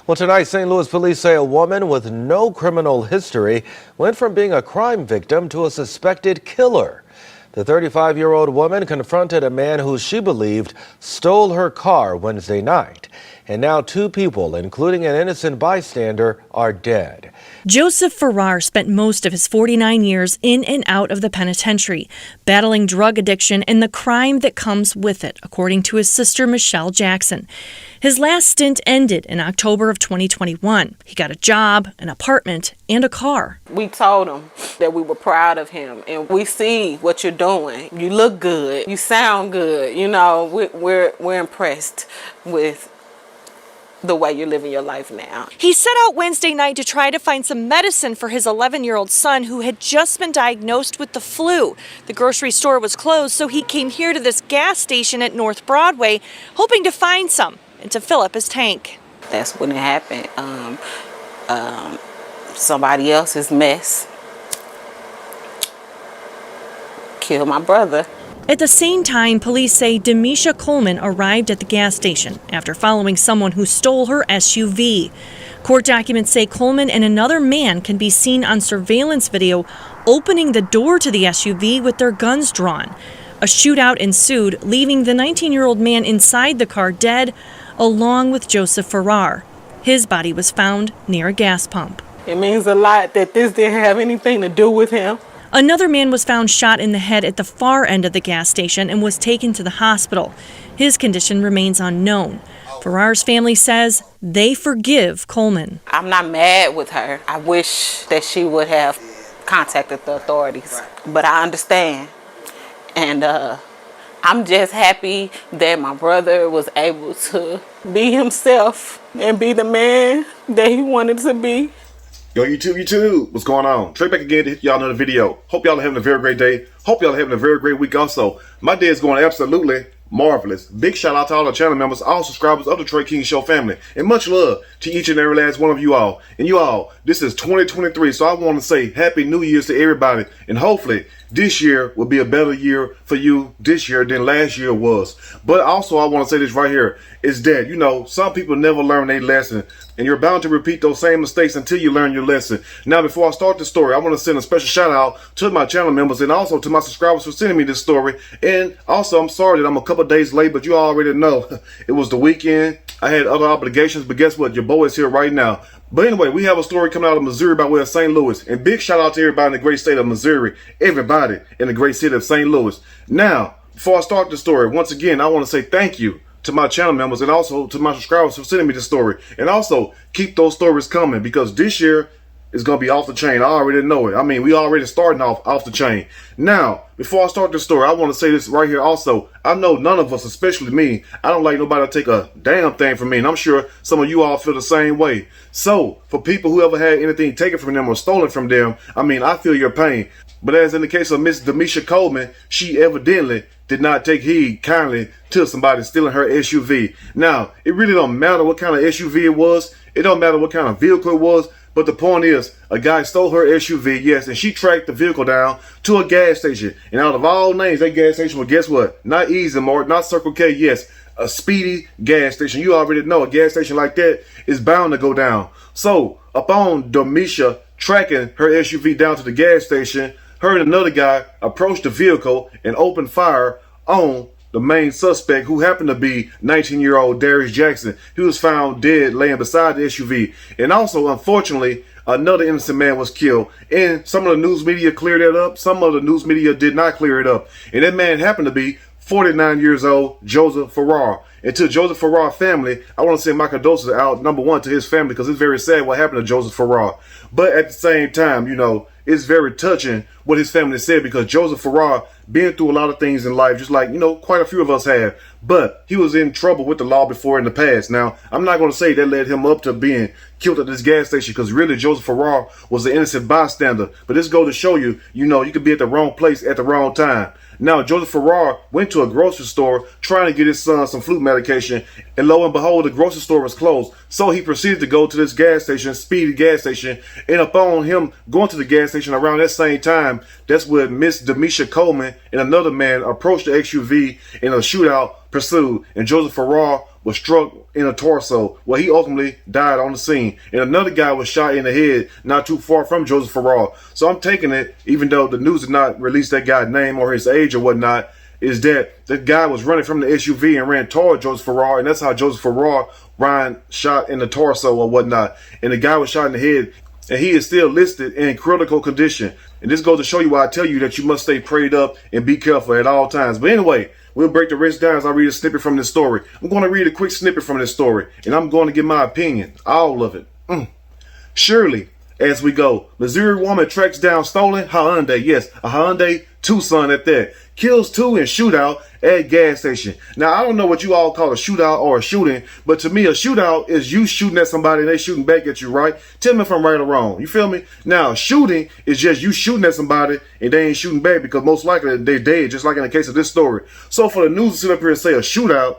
Well, tonight, St. Louis police say a woman with no criminal history went from being a crime victim to a suspected killer. The 35-year-old woman confronted a man who she believed stole her car Wednesday night. And now 2 people, including an innocent bystander, are dead. Joseph Farrar spent most of his 49 years in and out of the penitentiary, battling drug addiction and the crime that comes with it, according to his sister Michelle Jackson. His last stint ended in October of 2021. He got a job, an apartment, and a car. We told him that we were proud of him, and we see what you're doing. You look good. You sound good. You know, we're impressed with the way you're living your life now. He set out Wednesday night to try to find some medicine for his 11-year-old son who had just been diagnosed with the flu. The grocery store was closed, so he came here to this gas station at North Broadway, hoping to find some and to fill up his tank. That's when it happened. Somebody else's mess killed my brother. At the same time, police say Demisha Coleman arrived at the gas station after following someone who stole her SUV. Court documents say Coleman and another man can be seen on surveillance video opening the door to the SUV with their guns drawn. A shootout ensued, leaving the 19-year-old man inside the car dead, along with Joseph Farrar. His body was found near a gas pump. It means a lot that this didn't have anything to do with him. Another man was found shot in the head at the far end of the gas station and was taken to the hospital. His condition remains unknown. Farrar's family says they forgive Coleman. I'm not mad with her. I wish that she would have contacted the authorities, but I understand. And I'm just happy that my brother was able to be himself and be the man that he wanted to be. Yo, YouTube, what's going on? Trey back again to hit y'all another video. Hope y'all are having a very great day. Hope y'all are having a very great week also. My day is going absolutely marvelous. Big shout out to all the channel members, all subscribers of the Trey King Show family. And much love to each and every last one of you all. And you all, this is 2023, so I want to say Happy New Year's to everybody. And hopefully, this year will be a better year for you this year than last year was. But also, I want to say this right here, is that, you know, some people never learn their lesson. And you're bound to repeat those same mistakes until you learn your lesson. Now, before I start the story, I want to send a special shout out to my channel members and also to my subscribers for sending me this story. And also, I'm sorry that I'm a couple days late, but you already know it was the weekend. I had other obligations, but guess what? Your boy is here right now. But anyway, we have a story coming out of Missouri by way of St. Louis. And big shout out to everybody in the great state of Missouri. Everybody in the great city of St. Louis. Now, before I start the story, once again, I want to say thank you to my channel members and also to my subscribers for sending me this story. And also, keep those stories coming because this year is going to be off the chain. I already know it. I mean, we already starting off the chain. Now, before I start the story, I want to say this right here also. I know none of us, especially me, I don't like nobody to take a damn thing from me. And I'm sure some of you all feel the same way. So, for people who ever had anything taken from them or stolen from them, I mean, I feel your pain. But as in the case of Miss Demisha Coleman, she evidently did not take heed kindly to somebody stealing her SUV. Now, it really don't matter what kind of SUV it was. It don't matter what kind of vehicle it was. But the point is, a guy stole her SUV, yes, and she tracked the vehicle down to a gas station. And out of all names, that gas station was, guess what? Not Easy Mart, not Circle K, yes, a speedy gas station. You already know a gas station like that is bound to go down. So, upon Demisha tracking her SUV down to the gas station, her and another guy approached the vehicle and opened fire on the main suspect, who happened to be 19-year-old Darius Jackson. He was found dead laying beside the SUV. And also, unfortunately, another innocent man was killed. And some of the news media cleared that up. Some of the news media did not clear it up. And that man happened to be 49 years old, Joseph Farrar. And to Joseph Farrar family, I want to send my condolences out, number one, to his family, because it's very sad what happened to Joseph Farrar. But at the same time, you know, it's very touching what his family said, because Joseph Farrar been through a lot of things in life, just like, you know, quite a few of us have. But he was in trouble with the law before in the past. Now, I'm not going to say that led him up to being killed at this gas station, because really Joseph Farrar was an innocent bystander. But this goes to show you, you know, you could be at the wrong place at the wrong time. Now, Joseph Farrar went to a grocery store trying to get his son some flu medication, and lo and behold, the grocery store was closed. So he proceeded to go to this gas station, speedy gas station, and upon him going to the gas station around that same time, that's when Miss Demisha Coleman and another man approached the SUV, and a shootout pursued, and Joseph Farrar was struck in the torso, where he ultimately died on the scene. And another guy was shot in the head not too far from Joseph Farrar. So I'm taking it, even though the news did not release that guy's name or his age or whatnot, is that the guy was running from the SUV and ran toward Joseph Farrar, and that's how Joseph Farrar ran shot in the torso or whatnot. And the guy was shot in the head, and he is still listed in critical condition. And this goes to show you why I tell you that you must stay prayed up and be careful at all times. But anyway, we'll break the rest down as I read a snippet from this story. I'm going to read a quick snippet from this story, and I'm going to give my opinion, all of it. Surely, as we go, Missouri woman tracks down stolen Hyundai. Yes, a Hyundai Tucson at that. Kills two in shootout at gas station. Now, I don't know what you all call a shootout or a shooting, but to me, a shootout is you shooting at somebody and they shooting back at you, right? Tell me if I'm right or wrong. You feel me? Now, shooting is just you shooting at somebody and they ain't shooting back because most likely they're dead, just like in the case of this story. So for the news to sit up here and say a shootout,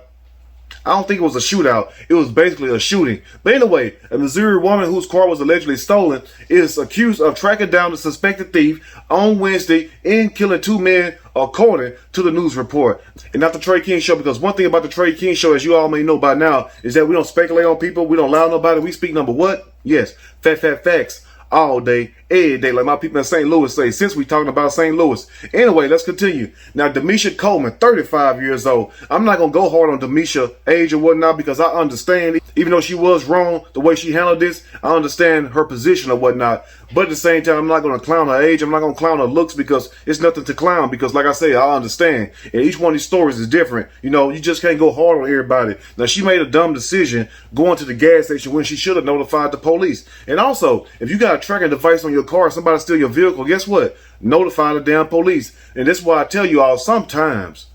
I don't think it was a shootout. It was basically a shooting. But anyway, a Missouri woman whose car was allegedly stolen is accused of tracking down the suspected thief on Wednesday and killing two men, according to the news report. And not the Trey King Show, because one thing about the Trey King Show, as you all may know by now, is that we don't speculate on people. We don't lie on nobody. We speak number what? Yes, facts. All day, every day, like my people in St. Louis say, since we talking about St. Louis. Anyway, let's continue. Now, Demisha Coleman, 35 years old. I'm not going to go hard on Demisha age or whatnot because I understand, even though she was wrong, the way she handled this, I understand her position or whatnot. But at the same time, I'm not going to clown her age. I'm not going to clown her looks because it's nothing to clown because, like I say, I understand. And each one of these stories is different. You know, you just can't go hard on everybody. Now, she made a dumb decision going to the gas station when she should have notified the police. And also, if you got a tracking device on your car, somebody steal your vehicle, guess what? Notify the damn police. And that's why I tell you all, sometimes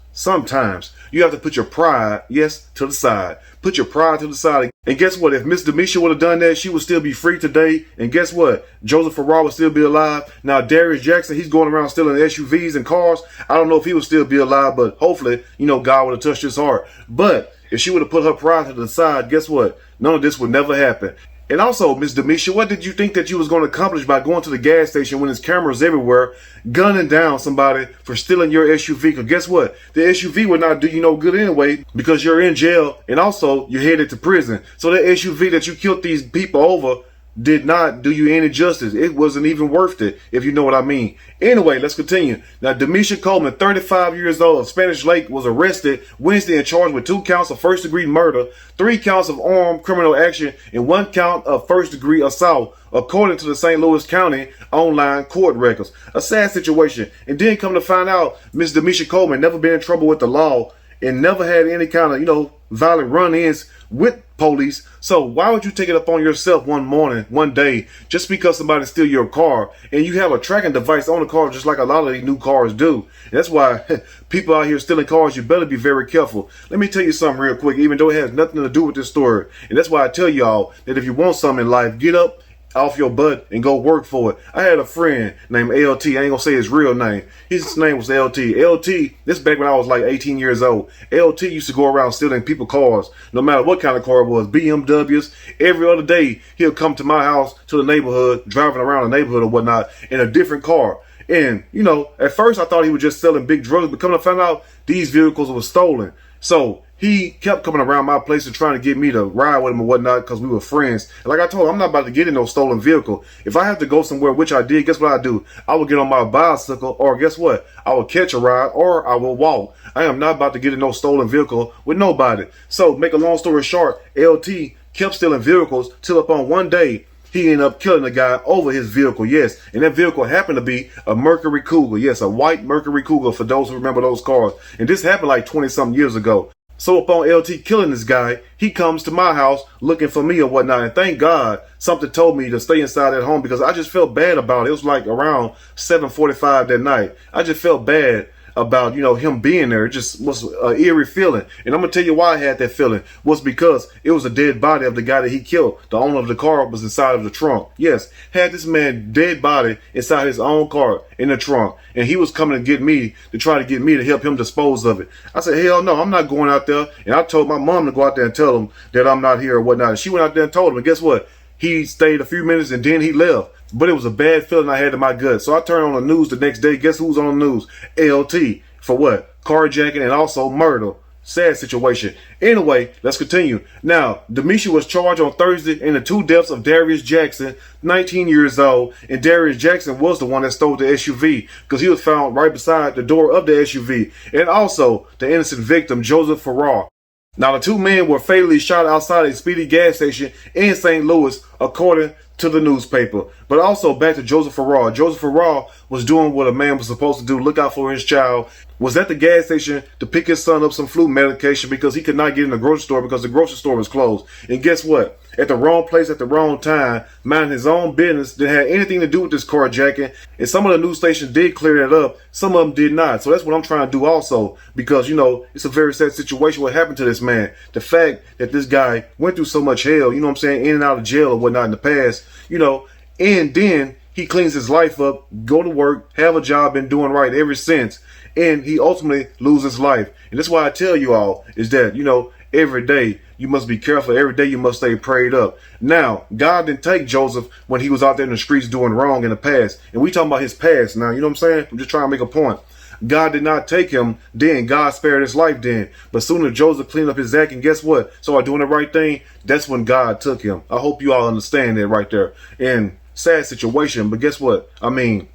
you have to put your pride, yes, to the side. Put your pride to the side. And guess what? If Miss Demisha would have done that, she would still be free today. And guess what? Joseph Farrar would still be alive. Now, Darius Jackson, he's going around stealing SUVs and cars. I don't know if he would still be alive, but hopefully, you know, God would have touched his heart. But if she would have put her pride to the side, guess what? None of this would never happen. And also, Miss Demisha, what did you think that you was going to accomplish by going to the gas station when there's cameras everywhere, gunning down somebody for stealing your SUV? Because guess what? The SUV would not do you no good anyway because you're in jail and also you're headed to prison. So that SUV that you killed these people over did not do you any justice. It wasn't even worth it, if you know what I mean. Anyway, let's continue. Now, Demisha Coleman, 35 years old, of Spanish Lake, was arrested Wednesday and charged with 2 counts of first-degree murder, 3 counts of armed criminal action, and 1 count of first-degree assault, according to the St. Louis County online court records. A sad situation. And then come to find out, Miss Demisha Coleman never been in trouble with the law and never had any kind of, you know, violent run-ins with police. So why would you take it upon yourself one day, just because somebody steal your car and you have a tracking device on the car, just like a lot of these new cars do? And that's why people out here stealing cars, you better be very careful. Let me tell you something real quick, even though it has nothing to do with this story. And that's why I tell y'all that if you want something in life, get up off your butt and go work for it. I had a friend named LT. I ain't gonna say his real name. His name was LT. LT, this back when I was like 18 years old. LT used to go around stealing people's cars, no matter what kind of car it was, BMWs. Every other day, he'll come to my house, to the neighborhood, driving around the neighborhood or whatnot, in a different car. And, you know, at first I thought he was just selling big drugs, but come to find out, these vehicles were stolen. So he kept coming around my place and trying to get me to ride with him and whatnot because we were friends. And like I told him, I'm not about to get in no stolen vehicle. If I have to go somewhere, which I did, guess what I do? I would get on my bicycle, or guess what? I will catch a ride, or I will walk. I am not about to get in no stolen vehicle with nobody. So make a long story short, LT kept stealing vehicles till upon one day, he ended up killing a guy over his vehicle, yes. And that vehicle happened to be a Mercury Cougar. Yes, a white Mercury Cougar, for those who remember those cars. And this happened like 20-something years ago. So upon LT killing this guy, he comes to my house looking for me or whatnot. And thank God something told me to stay inside at home because I just felt bad about it. It was like around 7:45 that night. I just felt bad about, you know, him being there. It just was an eerie feeling. And I'm going to tell you why I had that feeling. Was because it was a dead body of the guy that he killed. The owner of the car was inside of the trunk. Yes, had this man dead body inside his own car in the trunk. And he was coming to get me, to try to get me to help him dispose of it. I said, hell no, I'm not going out there. And I told my mom to go out there and tell him that I'm not here or whatnot. And she went out there and told him. And guess what? He stayed a few minutes and then he left. But it was a bad feeling I had in my gut. So I turned on the news the next day. Guess who's on the news? LT. For what? Carjacking and also murder. Sad situation. Anyway, let's continue. Now, Demisha was charged on Thursday in the 2 deaths of Darius Jackson, 19 years old, and Darius Jackson was the one that stole the SUV because he was found right beside the door of the SUV, and also the innocent victim, Joseph Farrar. Now, the 2 men were fatally shot outside a Speedy gas station in St. Louis, according to the newspaper. But also back to Joseph Farrar. Joseph Farrar was doing what a man was supposed to do, look out for his child, was at the gas station to pick his son up some flu medication because he could not get in the grocery store because the grocery store was closed. And guess what? At the wrong place at the wrong time, minding his own business, didn't have anything to do with this carjacking. And some of the news stations did clear that up. Some of them did not. So that's what I'm trying to do also, because, you know, it's a very sad situation what happened to this man. The fact that this guy went through so much hell, you know what I'm saying, in and out of jail or whatnot in the past, you know, and then he cleans his life up, go to work, have a job, been doing right ever since, and he ultimately loses life. And that's why I tell you all is that, you know, every day you must be careful. Every day you must stay prayed up. Now, God didn't take Joseph when he was out there in the streets doing wrong in the past. And we talking about his past now, you know what I'm saying? I'm just trying to make a point. God did not take him then. God spared his life then. But soon as Joseph cleaned up his act, and guess what? Started doing the right thing, that's when God took him. I hope you all understand that right there. And sad situation, but guess what? I mean,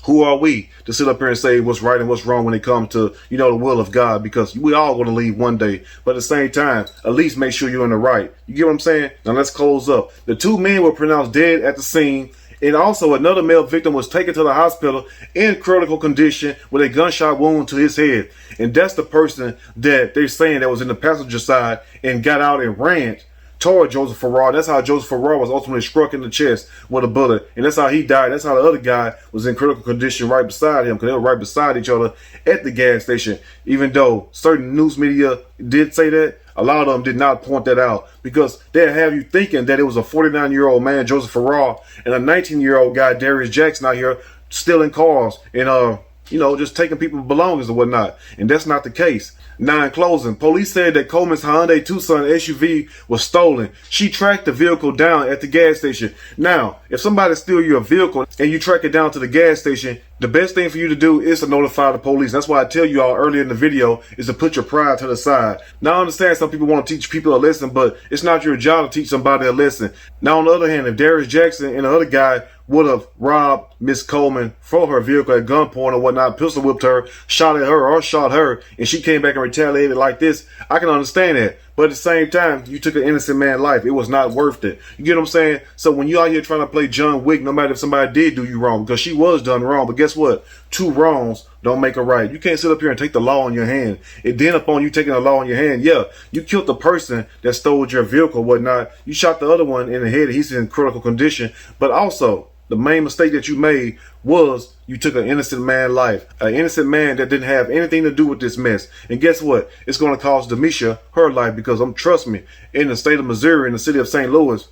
who are we to sit up here and say what's right and what's wrong when it comes to, you know, the will of God? Because we all going to leave one day. But at the same time, at least make sure you're in the right. You get what I'm saying? Now let's close up. The 2 men were pronounced dead at the scene. And also another male victim was taken to the hospital in critical condition with a gunshot wound to his head. And that's the person that they're saying that was in the passenger side and got out and ran toward Joseph Farrar. That's how Joseph Farrar was ultimately struck in the chest with a bullet. And that's how he died. That's how the other guy was in critical condition right beside him, because they were right beside each other at the gas station. Even though certain news media did say that, a lot of them did not point that out, because they'll have you thinking that it was a 49-year-old man, Joseph Farrar, and a 19-year-old guy, Darius Jackson, out here stealing cars and, you know, just taking people's belongings and whatnot. And that's not the case. Now, in closing, police said that Coleman's Hyundai Tucson SUV was stolen. She tracked the vehicle down at the gas station. Now, if somebody steals your vehicle and you track it down to the gas station, the best thing for you to do is to notify the police. That's why I tell you all earlier in the video is to put your pride to the side. Now, I understand some people want to teach people a lesson, but it's not your job to teach somebody a lesson. Now, on the other hand, if Darius Jackson and the other guy would have robbed Miss Coleman for her vehicle at gunpoint or whatnot, pistol whipped her, shot at her or shot her, and she came back and retaliated like this, I can understand that. But at the same time, you took an innocent man's life. It was not worth it. You get what I'm saying? So when you out here trying to play John Wick, no matter if somebody did do you wrong, because she was done wrong, but guess what? 2 wrongs don't make a right. You can't sit up here and take the law in your hand. And then upon you taking the law in your hand, yeah, you killed the person that stole your vehicle, whatnot. You shot the other one in the head. He's in critical condition. But also, the main mistake that you made was you took an innocent man's life. An innocent man that didn't have anything to do with this mess. And guess what? It's going to cost Demisha her life, because trust me, in the state of Missouri, in the city of St. Louis,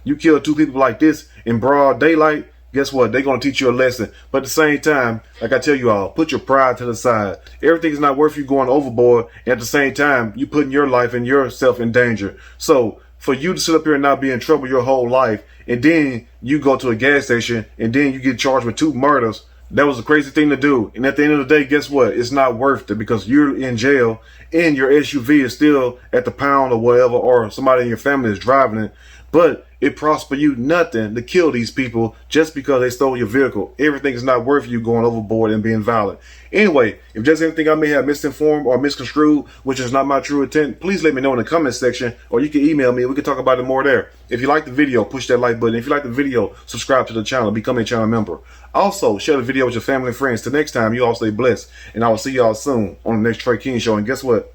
you kill 2 people like this in broad daylight, guess what? They're going to teach you a lesson. But at the same time, like I tell you all, put your pride to the side. Everything's not worth you going overboard. And at the same time, you putting your life and yourself in danger. So for you to sit up here and not be in trouble your whole life, and then you go to a gas station and then you get charged with 2 murders, that was a crazy thing to do. And at the end of the day, guess what? It's not worth it, because you're in jail and your SUV is still at the pound or whatever, or somebody in your family is driving it. But it prosper you nothing to kill these people just because they stole your vehicle. Everything is not worth you going overboard and being violent. Anyway, if there's anything I may have misinformed or misconstrued, which is not my true intent, please let me know in the comment section, or you can email me and we can talk about it more there. If you like the video, push that like button. If you like the video, subscribe to the channel, become a channel member. Also, share the video with your family and friends. Till next time, you all stay blessed. And I will see y'all soon on the next Trey King Show. And guess what?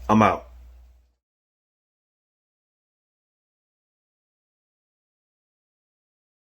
I'm out.